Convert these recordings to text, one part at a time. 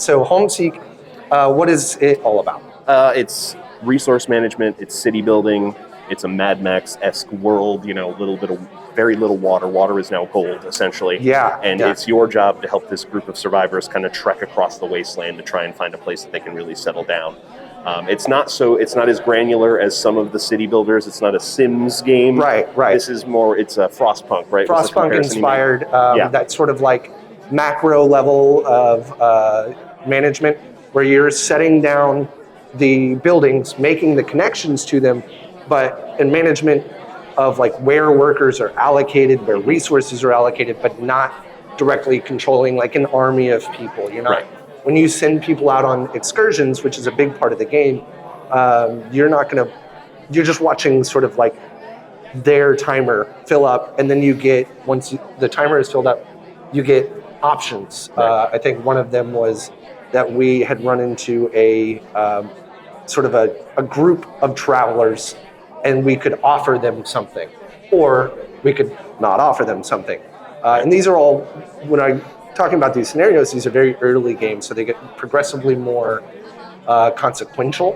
So Homeseek, what is it all about? It's resource management, it's city building, it's a Mad Max-esque world, very little water. Water is now gold, essentially. And it's your job to help this group of survivors kind of trek across the wasteland to try and find a place that they can really settle down. It's not as granular as some of the city builders. It's not a Sims game. Right. This is more, it's a Frostpunk, right? Frostpunk inspired, that sort of like macro level of management where you're setting down the buildings, making the connections to them, but in management of like where workers are allocated, where resources are allocated, but not directly controlling like an army of people. You're not, when you send people out on excursions, which is a big part of the game, you're just watching sort of like their timer fill up, and then once the timer is filled up, you get options. I think one of them was that we had run into a sort of a group of travelers, and we could offer them something, or we could not offer them something. And these are all, when I'm talking about these scenarios, these are very early games, so they get progressively more consequential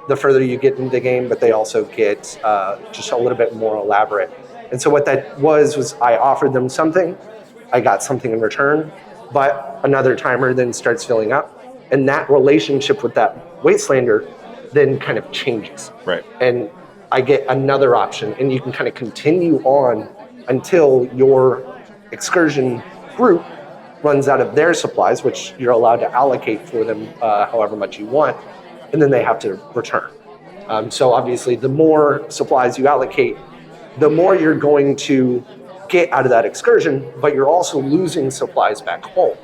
the further you get into the game, but they also get just a little bit more elaborate. And so what that was I offered them something, I got something in return, but another timer then starts filling up, and that relationship with that wastelander then kind of changes. And I get another option, and you can kind of continue on until your excursion group runs out of their supplies, which you're allowed to allocate for them however much you want, and then they have to return. So obviously, the more supplies you allocate, the more you're going to get out of that excursion, but you're also losing supplies back home.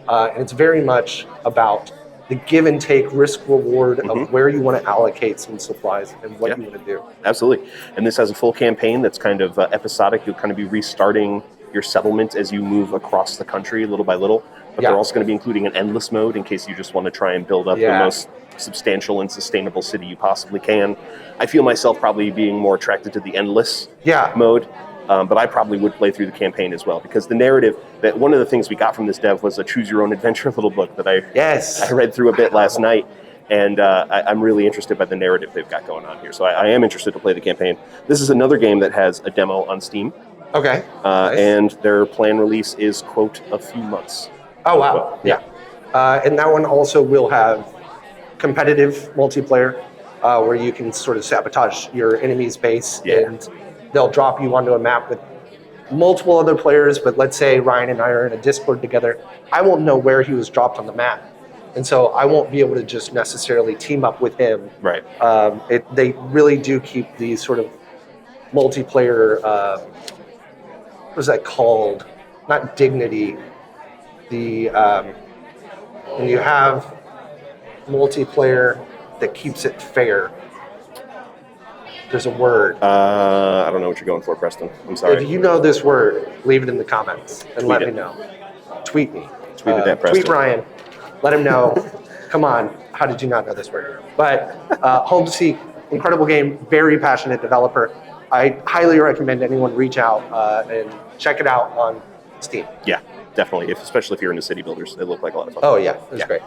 And it's very much about the give and take, risk reward of where you want to allocate some supplies and what you want to do. Absolutely. And this has a full campaign that's kind of episodic. You'll kind of be restarting your settlement as you move across the country little by little. But they're also going to be including an endless mode in case you just want to try and build up the most substantial and sustainable city you possibly can. I feel myself probably being more attracted to the endless mode. But I probably would play through the campaign as well, because the narrative, that one of the things we got from this dev was a choose your own adventure little book that I read through a bit last night, and I'm really interested by the narrative they've got going on here. So I am interested to play the campaign. This is another game that has a demo on Steam. Nice. And their planned release is, quote, a few months. Oh, wow. And that one also will have competitive multiplayer where you can sort of sabotage your enemy's base, and they'll drop you onto a map with multiple other players. But let's say Ryan and I are in a Discord together. I won't know where he was dropped on the map, and so I won't be able to just necessarily team up with him. They really do keep these sort of multiplayer, what is that called? Not dignity. When you have multiplayer that keeps it fair, there's a word. I don't know what you're going for, Preston. I'm sorry. If you know this word, leave it in the comments and let me know. Tweet me. Tweet it at Preston. Tweet Ryan. Let him know. Come on. How did you not know this word? But Homeseek, incredible game, very passionate developer. I highly recommend anyone reach out and check it out on Steam. Yeah, definitely. Especially if you're into city builders. They look like a lot of fun. Oh, yeah. It was great.